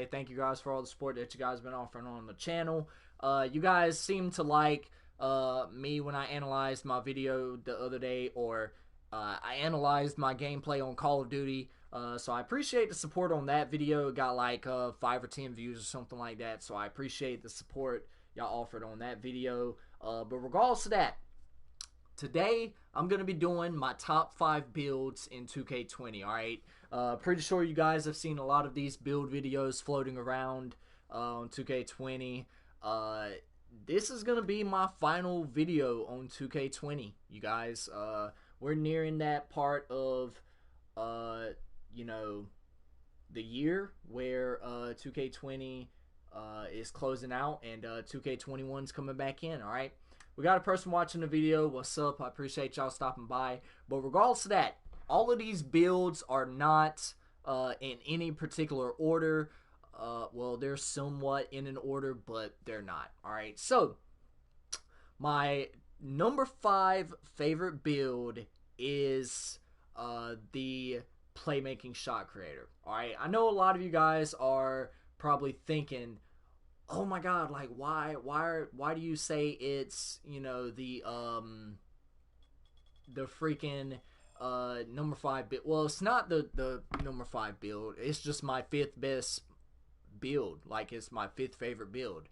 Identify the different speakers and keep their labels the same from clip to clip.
Speaker 1: say thank you guys for all the support that you guys been offering on the channel. You guys seem to like me when I analyzed my video the other day, or I analyzed my gameplay on Call of Duty. So I appreciate the support on that video. It got like 5 or 10 views or something like that. So I appreciate the support y'all offered on that video. But regardless of that, today I'm going to be doing my top 5 builds in 2K20, alright? Pretty sure you guys have seen a lot of these build videos floating around on 2K20. This is going to be my final video on 2K20, you guys. We're nearing that part of, you know, the year where 2K20 is closing out and 2K21 is coming back in, alright? We got a person watching the video. What's up? I appreciate y'all stopping by. But regardless of that, all of these builds are not in any particular order. Well, they're somewhat in an order, but they're not. Alright, so my number 5 favorite build is the playmaking shot creator. Alright, I know a lot of you guys are probably thinking, oh my god, like why do you say it's, you know, the freaking number 5 build? Well, it's not the number 5 build. It's just my 5th best build. Like, it's my 5th favorite build.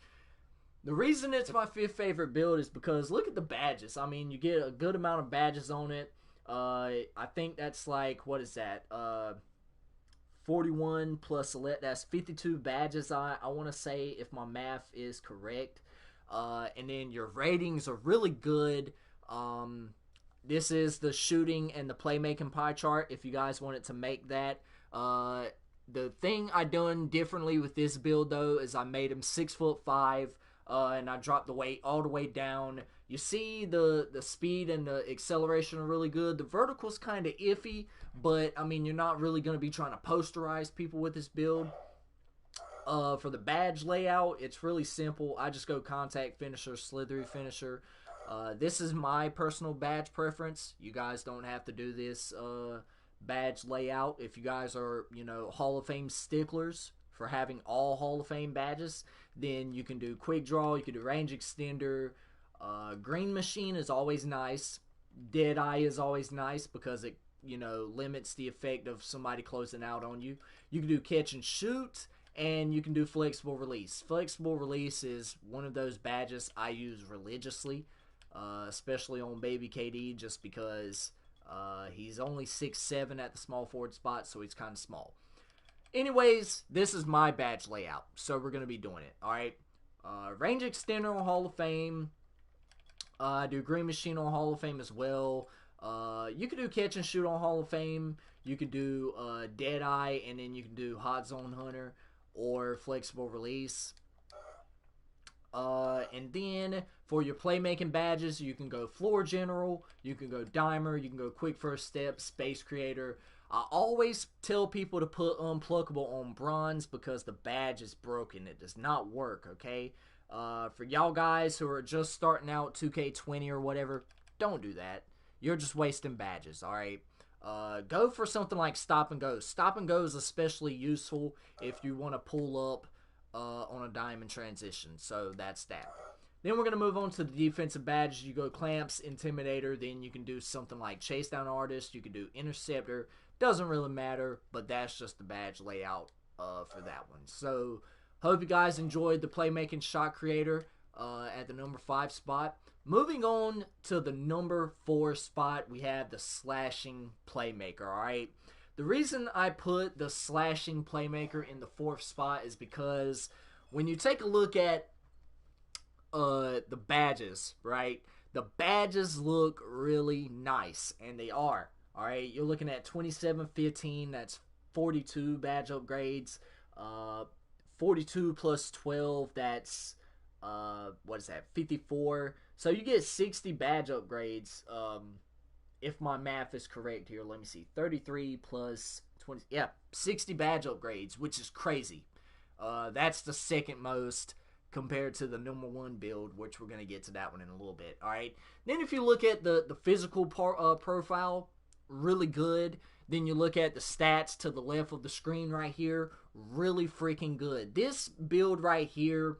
Speaker 1: The reason it's my 5th favorite build is because look at the badges. I mean, you get a good amount of badges on it. I think that's like, what is that? 41 plus 11, that's 52 badges, I want to say, if my math is correct. And then your ratings are really good. This is the shooting and the playmaking pie chart, if you guys wanted to make that. The thing I done differently with this build, though, is I made him 6'5", and I dropped the weight all the way down. You see the speed and the acceleration are really good. The vertical's kind of iffy, but I mean, you're not really going to be trying to posterize people with this build. For the badge layout, it's really simple. I just go contact finisher, slithery finisher. This is my personal badge preference. You guys don't have to do this badge layout. If you guys are, you know, Hall of Fame sticklers for having all Hall of Fame badges, then you can do quick draw, you can do range extender. Green machine is always nice. Dead eye is always nice because it, you know, limits the effect of somebody closing out on you. You can do catch and shoot, and you can do flexible release. Flexible release is one of those badges I use religiously, especially on baby KD, just because he's only 6'7" at the small forward spot, so he's kind of small. Anyways, this is my badge layout, so we're going to be doing it, alright? Range extender on Hall of Fame. I do green machine on Hall of Fame as well. You can do catch and shoot on Hall of Fame. You can do dead eye, and then you can do hot zone hunter or flexible release. And then for your playmaking badges, you can go floor general, you can go dimer, you can go quick first step, space creator. I always tell people to put unpluckable on bronze because the badge is broken. It does not work, okay? For y'all guys who are just starting out 2K20 or whatever, don't do that. You're just wasting badges, alright? Go for something like stop and go. Stop and go is especially useful if you want to pull up on a diamond transition. So that's that. Then we're going to move on to the defensive badges. You go clamps, intimidator, then you can do something like chase down artist. You can do interceptor. Doesn't really matter, but that's just the badge layout for that one. So hope you guys enjoyed the playmaking shot creator at the number 5 spot. Moving on to the number 4 spot, we have the slashing playmaker, alright? The reason I put the slashing playmaker in the 4th spot is because when you take a look at the badges, right? The badges look really nice, and they are, alright? You're looking at 2715, that's 42 badge upgrades. 42 plus 12, that's what is that, 54. So you get 60 badge upgrades, if my math is correct here. Let me see, 33 plus 20, yeah, 60 badge upgrades, which is crazy. That's the second most compared to the number 1 build, which we're going to get to that one in a little bit. Alright, then if you look at the physical profile, really good. Then you look at the stats to the left of the screen right here, really freaking good. This build right here,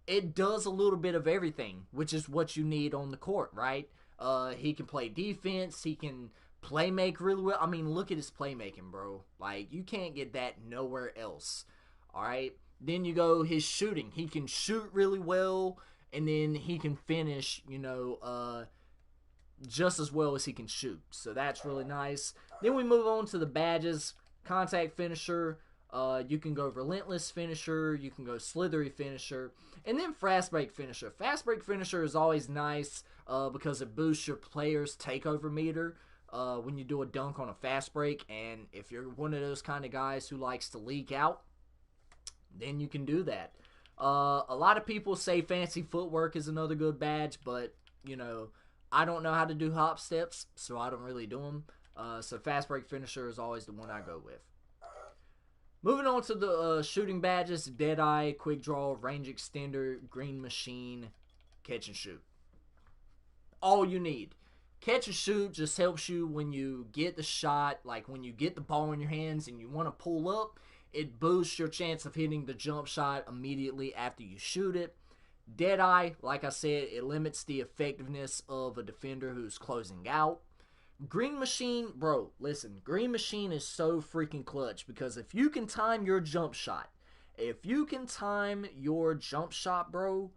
Speaker 1: it does a little bit of everything, which is what you need on the court, right? He can play defense. He can play make really well. I mean, look at his playmaking, bro. Like, you can't get that nowhere else. All right. Then you go his shooting. He can shoot really well, and then he can finish, just as well as he can shoot. So that's really nice. Then we move on to the badges. Contact finisher. You can go relentless finisher. You can go slithery finisher. And then fast break finisher. Fast break finisher is always nice because it boosts your player's takeover meter when you do a dunk on a fast break. And if you're one of those kind of guys who likes to leak out, then you can do that. A lot of people say fancy footwork is another good badge, but, I don't know how to do hop steps, so I don't really do them. So fast break finisher is always the one I go with. Moving on to the shooting badges: Deadeye, Quick Draw, Range Extender, Green Machine, Catch and Shoot. All you need. Catch and Shoot just helps you when you get the shot, like when you get the ball in your hands and you want to pull up, it boosts your chance of hitting the jump shot immediately after you shoot it. Deadeye, like I said, it limits the effectiveness of a defender who's closing out. Green Machine, bro, listen, Green Machine is so freaking clutch because if you can time your jump shot, bro,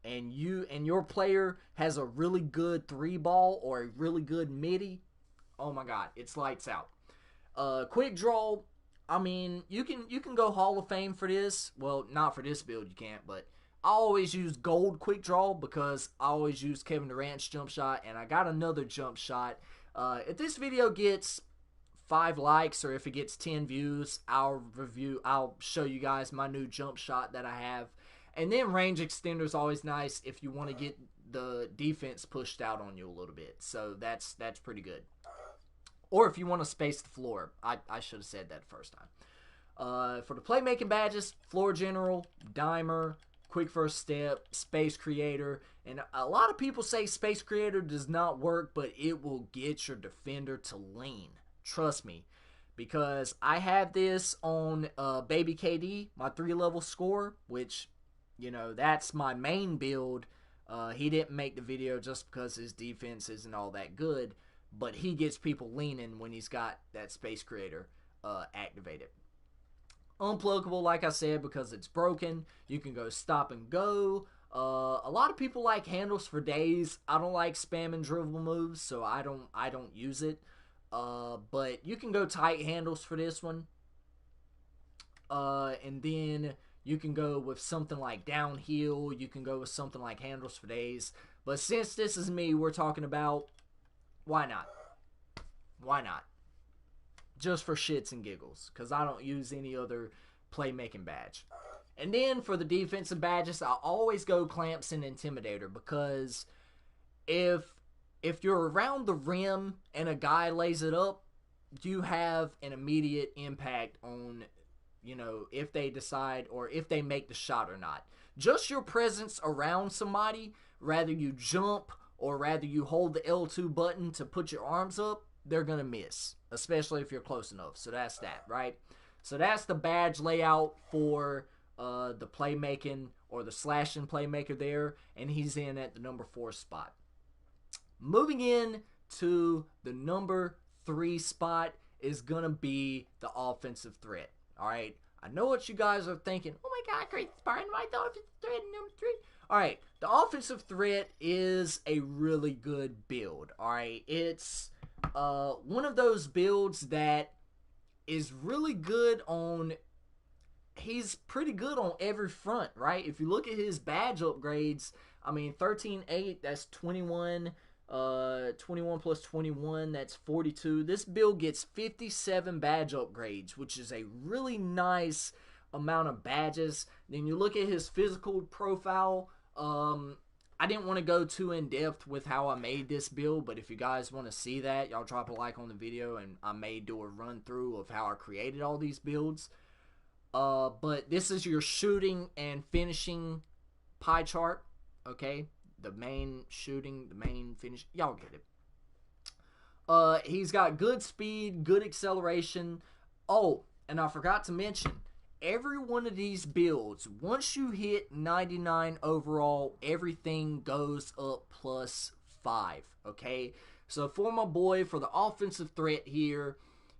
Speaker 1: and your player has a really good 3-ball or a really good midi, oh my god, it's lights out. Quick Draw, I mean, you can go Hall of Fame for this. Well, not for this build, you can't, but I always use gold quick draw because I always use Kevin Durant's jump shot, and I got another jump shot. If this video gets 5 likes or if it gets 10 views, I'll show you guys my new jump shot that I have. And then range extender is always nice if you want to get the defense pushed out on you a little bit. So that's pretty good. Or if you want to space the floor. I should have said that the first time. For the playmaking badges, Floor General, Dimer, Quick First Step, Space Creator, and a lot of people say Space Creator does not work, but it will get your defender to lean. Trust me, because I have this on Baby KD, my 3-level score, which, that's my main build. He didn't make the video just because his defense isn't all that good, but he gets people leaning when he's got that Space Creator activated. Unpluggable, like I said, because it's broken. You can go stop and go. A lot of people like handles for days. I don't like spam and dribble moves, so I don't use it. But you can go tight handles for this one. And then you can go with something like downhill. You can go with something like handles for days. But since this is me, we're talking about, why not? Why not? Just for shits and giggles, because I don't use any other playmaking badge. And then for the defensive badges, I always go Clamps and Intimidator, because if you're around the rim and a guy lays it up, you have an immediate impact on, if they decide or if they make the shot or not. Just your presence around somebody, rather you jump or rather you hold the L2 button to put your arms up, they're going to miss, especially if you're close enough. So that's that, right? So that's the badge layout for the playmaking or the slashing playmaker there, and he's in at the number 4 spot. Moving in to the number 3 spot is going to be the offensive threat, all right? I know what you guys are thinking. Oh my God, Crazyspartan, why the offensive threat number 3? All right, the offensive threat is a really good build, all right? It's one of those builds that is really good on, he's pretty good on every front, right? If you look at his badge upgrades, I mean, 13-8, that's 21, 21 plus 21, that's 42. This build gets 57 badge upgrades, which is a really nice amount of badges. Then you look at his physical profile. I didn't want to go too in depth with how I made this build, but if you guys want to see that, y'all drop a like on the video and I may do a run through of how I created all these builds. But this is your shooting and finishing pie chart, okay? The main shooting, the main finish, y'all get it. He's got good speed, good acceleration. Oh, And I forgot to mention, every one of these builds, once you hit 99 overall, everything goes up +5, okay? So for my boy, for the offensive threat here,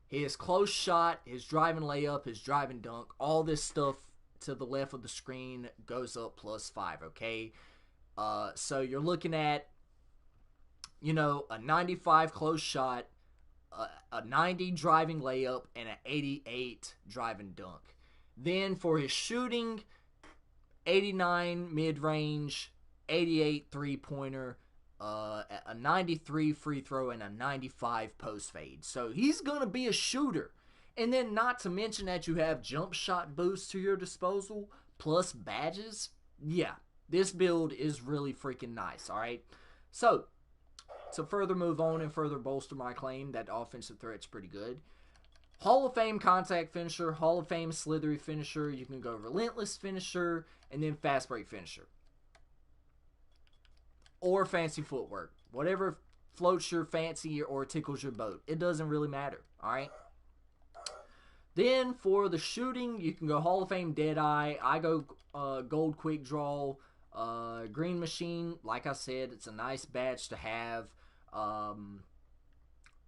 Speaker 1: his close shot, his driving layup, his driving dunk, all this stuff to the left of the screen goes up +5, okay? So you're looking at, you know, a 95 close shot, a 90 driving layup, and an 88 driving dunk. Then for his shooting, 89 mid-range, 88 three-pointer, a 93 free throw, and a 95 post fade. So he's going to be a shooter. And then not to mention that you have jump shot boost to your disposal, plus badges. Yeah, this build is really freaking nice, all right? So, to further move on and further bolster my claim that the offensive threat's pretty good, Hall of Fame contact finisher, Hall of Fame slithery finisher, you can go relentless finisher, and then fast break finisher. Or fancy footwork. Whatever floats your fancy or tickles your boat. It doesn't really matter, alright? Then for the shooting, you can go Hall of Fame Deadeye. I go Gold Quick Draw. Green Machine, like I said, it's a nice badge to have.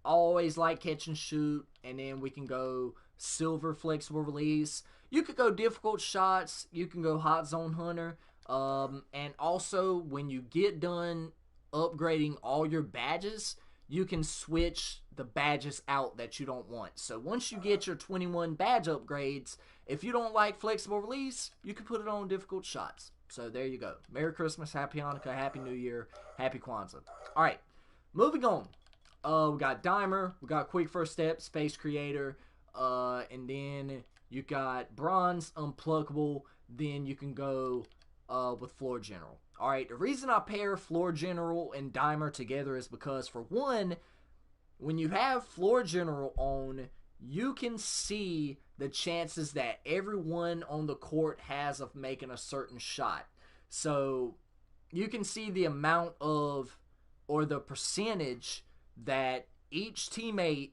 Speaker 1: Always like catch and shoot. And then we can go Silver Flexible Release. You could go Difficult Shots. You can go Hot Zone Hunter. And also, when you get done upgrading all your badges, you can switch the badges out that you don't want. So once you get your 21 badge upgrades, if you don't like Flexible Release, you can put it on Difficult Shots. So there you go. Merry Christmas, Happy Hanukkah, Happy New Year, Happy Kwanzaa. All right, moving on. We got Dimer, we got Quick First Step, Space Creator, and then you got Bronze, Unpluckable. Then you can go with Floor General. All right, the reason I pair Floor General and Dimer together is because, for one, when you have Floor General on, you can see the chances that everyone on the court has of making a certain shot. So you can see the amount of, or the percentage that each teammate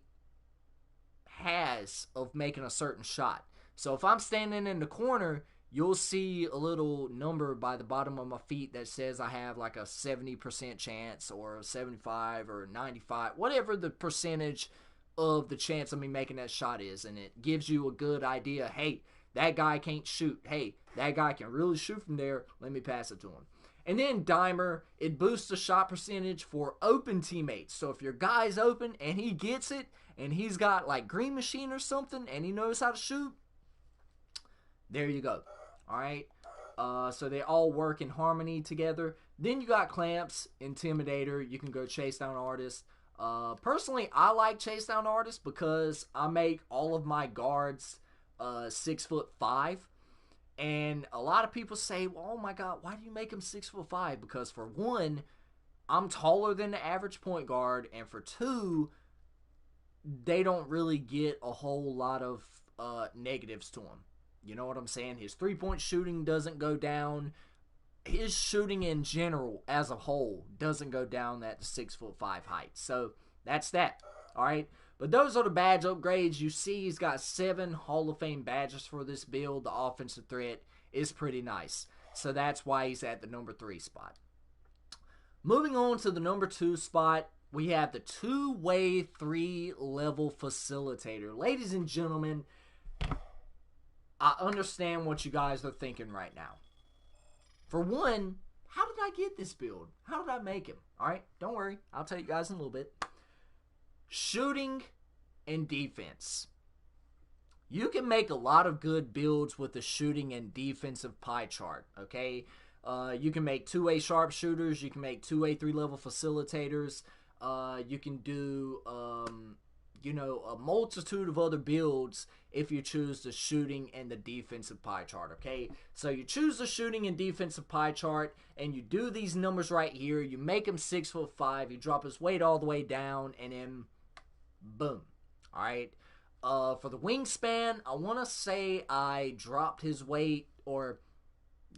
Speaker 1: has of making a certain shot. So if I'm standing in the corner, you'll see a little number by the bottom of my feet that says I have like a 70% chance, or a 75 or 95, whatever the percentage of the chance of me making that shot is. And it gives you a good idea. Hey, that guy can't shoot. Hey, that guy can really shoot from there. Let me pass it to him. And then Dimer, it boosts the shot percentage for open teammates. So if your guy's open and he gets it, and he's got like Green Machine or something, and he knows how to shoot, there you go. Alright, so they all work in harmony together. Then you got Clamps, Intimidator. You can go Chase Down Artist. Personally, I like Chase Down Artist because I make all of my guards 6'5". And a lot of people say, well, oh my god, why do you make them 6'5"? Because for one, I'm taller than the average point guard. And for two, they don't really get a whole lot of negatives to them. You know what I'm saying? His three-point shooting doesn't go down. His shooting in general, as a whole, doesn't go down at the 6'5" height. So, that's that. Alright? But those are the badge upgrades. You see he's got 7 Hall of Fame badges for this build. The offensive threat is pretty nice. So, that's why he's at the number 3 spot. Moving on to the number 2 spot, we have the two-way 3-level facilitator. Ladies and gentlemen, I understand what you guys are thinking right now. For one, how did I get this build? How did I make him? Alright, don't worry. I'll tell you guys in a little bit. Shooting and defense. You can make a lot of good builds with the shooting and defensive pie chart, okay? You can make two-way sharpshooters. You can make two-way 3-level facilitators. You can do, a multitude of other builds if you choose the shooting and the defensive pie chart, okay? So you choose the shooting and defensive pie chart, and you do these numbers right here. You make him 6'5". You drop his weight all the way down, and then boom. All right. For the wingspan, I want to say I dropped his weight, or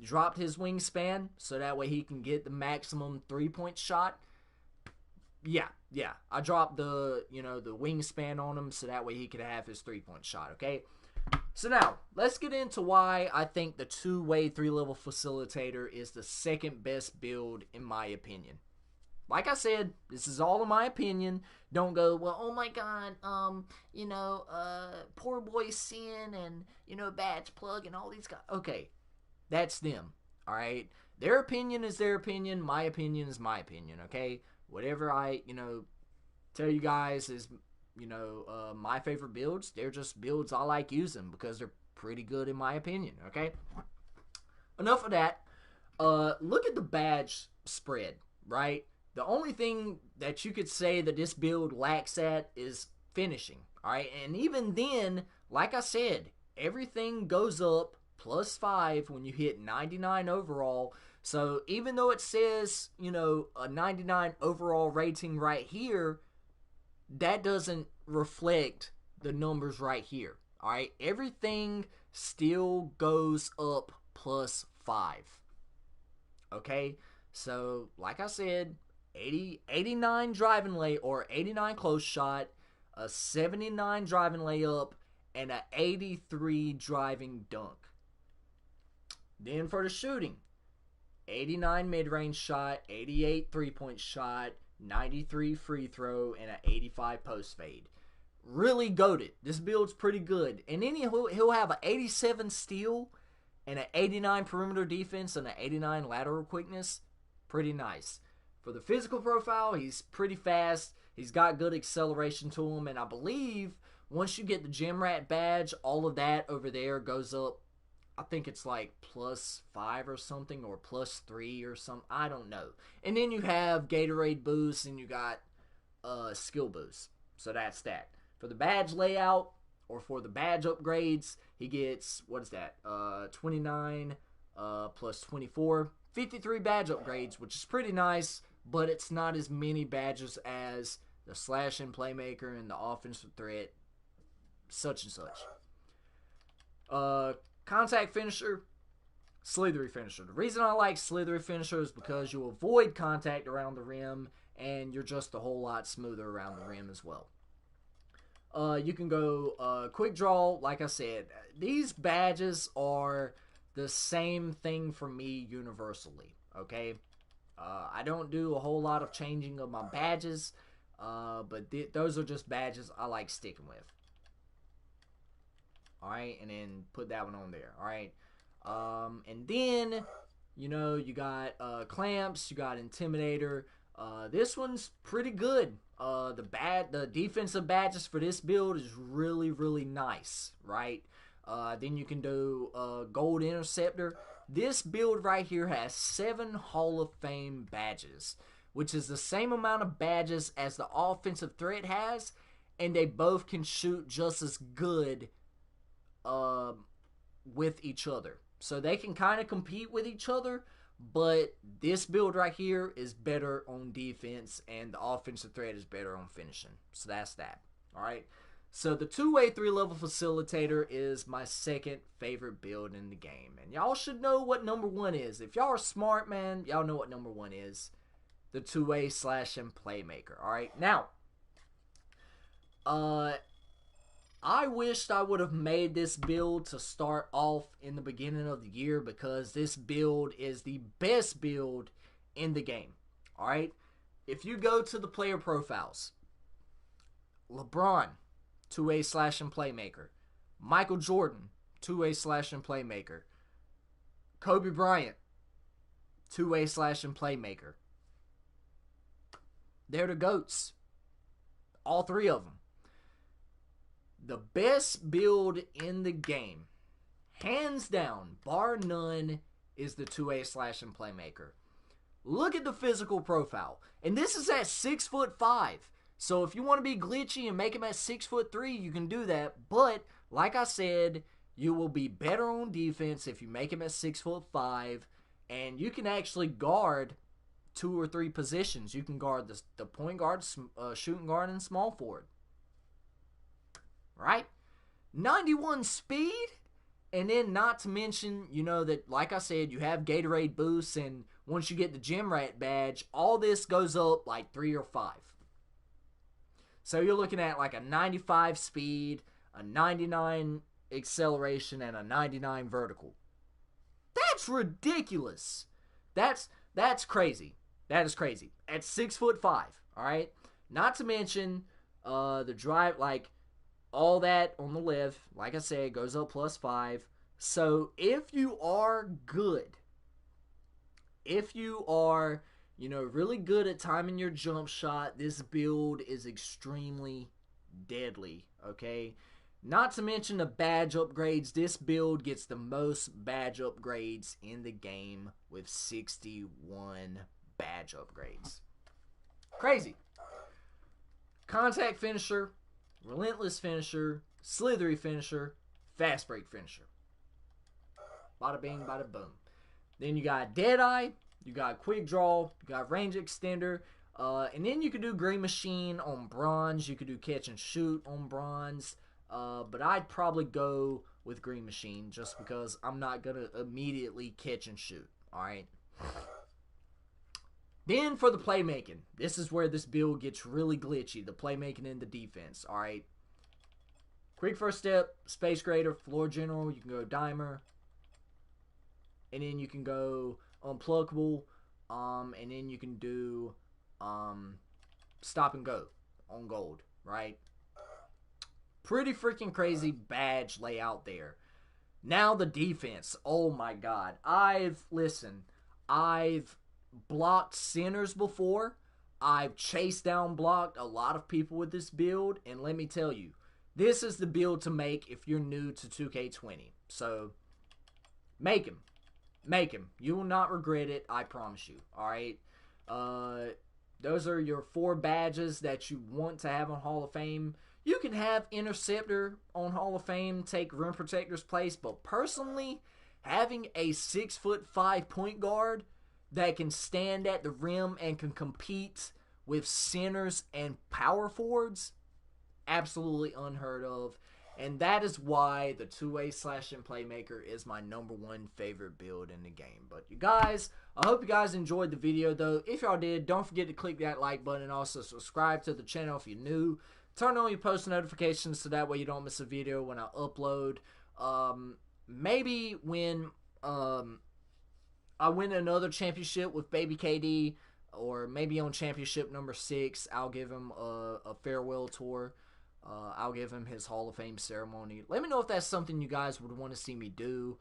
Speaker 1: dropped his wingspan, so that way he can get the maximum 3-point shot. Yeah. I dropped the wingspan on him so that way he could have his 3-point shot, okay? So now, let's get into why I think the two-way 3-level facilitator is the second best build in my opinion. Like I said, this is all in my opinion. Don't go, well, oh my god, poor boy Sin and, Badge Plug and all these guys. Okay, that's them, alright? Their opinion is their opinion. My opinion is my opinion, okay? Whatever I, tell you guys is, my favorite builds. They're just builds I like using because they're pretty good in my opinion, okay? Enough of that. Look at the badge spread, right? The only thing that you could say that this build lacks at is finishing, alright? And even then, like I said, everything goes up +5 when you hit 99 overall. So even though it says, a 99 overall rating right here, that doesn't reflect the numbers right here. Alright, everything still goes up +5. Okay, so like I said, 89 driving lay or 89 close shot, a 79 driving layup, and a 83 driving dunk. Then for the shooting, 89 mid-range shot, 88 3-point shot, 93 free throw, and an 85 post fade. Really goated. This build's pretty good. And then he'll have an 87 steal and an 89 perimeter defense and an 89 lateral quickness. Pretty nice. For the physical profile, he's pretty fast. He's got good acceleration to him. And I believe once you get the Gym Rat badge, all of that over there goes up. I think it's like +5 or something, or +3 or something. I don't know. And then you have Gatorade boost, and you got skill boost. So that's that. For the badge layout, or for the badge upgrades, he gets, 29 plus 24. 53 badge upgrades, which is pretty nice, but it's not as many badges as the slash and playmaker and the offensive threat, such and such. Contact finisher, slithery finisher. The reason I like slithery finisher is because you avoid contact around the rim, and you're just a whole lot smoother around the rim as well. You can go quick draw. Like I said, these badges are the same thing for me universally, okay? I don't do a whole lot of changing of my badges, but those are just badges I like sticking with. Alright, and then put that one on there, alright? And then, you got clamps, you got intimidator. This one's pretty good. The defensive badges for this build is really, really nice, right? Then you can do gold interceptor. This build right here has 7 Hall of Fame badges, which is the same amount of badges as the offensive threat has, and they both can shoot just as good with each other. So they can kind of compete with each other, but this build right here is better on defense, and the offensive threat is better on finishing. So that's that. Alright. So the two-way 3-level facilitator is my second favorite build in the game. And y'all should know what number 1 is. If y'all are smart, man, y'all know what number 1 is. The two-way slash and playmaker. Alright. Now, I wished I would have made this build to start off in the beginning of the year, because this build is the best build in the game. Alright? If you go to the player profiles, LeBron, two-way slash and playmaker. Michael Jordan, two-way slash and playmaker. Kobe Bryant, two-way slash and playmaker. They're the GOATs. All 3 of them. The best build in the game, hands down, bar none, is the two-way slash and playmaker. Look at the physical profile. And this is at 6'5". So if you want to be glitchy and make him at 6'3", you can do that. But, like I said, you will be better on defense if you make him at 6'5". And you can actually guard 2 or 3 positions. You can guard the point guard, shooting guard, and small forward. Right? 91 speed, and then not to mention, that, like I said, you have Gatorade boosts, and once you get the Gym Rat badge, all this goes up like 3 or 5. So you're looking at like a 95 speed, a 99 acceleration and a 99 vertical. That's ridiculous. That's crazy. That is crazy. At 6'5", all right? Not to mention the drive, like all that on the lift, like I said, goes up +5. So if you are good, if you are, really good at timing your jump shot, this build is extremely deadly, okay? Not to mention the badge upgrades. This build gets the most badge upgrades in the game with 61 badge upgrades. Crazy. Contact finisher, relentless finisher, slithery finisher, fast break finisher. Bada bing, bada boom. Then you got Deadeye, you got Quick Draw, you got Range Extender, and then you can do Green Machine on Bronze. You could do Catch and Shoot on Bronze. But I'd probably go with Green Machine just because I'm not going to immediately catch and shoot. Alright? Then for the playmaking. This is where this build gets really glitchy. The playmaking and the defense. Alright? Quick First Step, Space Creator, Floor General. You can go Dimer. And then you can go Unpluckable. And then you can do Stop and Go on Gold. Right? Pretty freaking crazy badge layout there. Now the defense. Oh my god. I've blocked centers before. I've chased down blocked a lot of people with this build. And let me tell you, this is the build to make if you're new to 2K20. So, make him. Make him. You will not regret it. I promise you. Alright? Those are your 4 badges that you want to have on Hall of Fame. You can have Interceptor on Hall of Fame, take Rim Protector's place, but personally, having a 6'5" point guard that can stand at the rim and can compete with centers and power forwards, absolutely unheard of. And that is why the two-way slashing playmaker is my #1 favorite build in the game. But you guys, I hope you guys enjoyed the video though. If y'all did, don't forget to click that like button and also subscribe to the channel if you're new. Turn on your post notifications so that way you don't miss a video when I upload. Maybe when I win another championship with Baby KD, or maybe on championship number 6, I'll give him a farewell tour. I'll give him his Hall of Fame ceremony. Let me know if that's something you guys would want to see me do.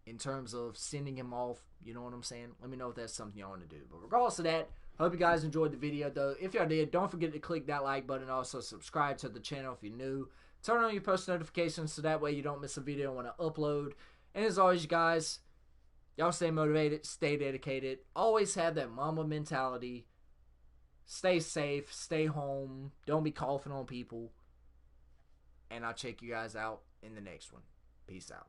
Speaker 1: In terms of sending him off, you know what I'm saying? Let me know if that's something y'all want to do. But regardless of that, hope you guys enjoyed the video though. If y'all did, don't forget to click that like button. Also subscribe to the channel if you're new. Turn on your post notifications so that way you don't miss a video when I upload. And as always, you guys, y'all stay motivated, stay dedicated. Always have that mama mentality. Stay safe, stay home. Don't be coughing on people. And I'll check you guys out in the next one. Peace out.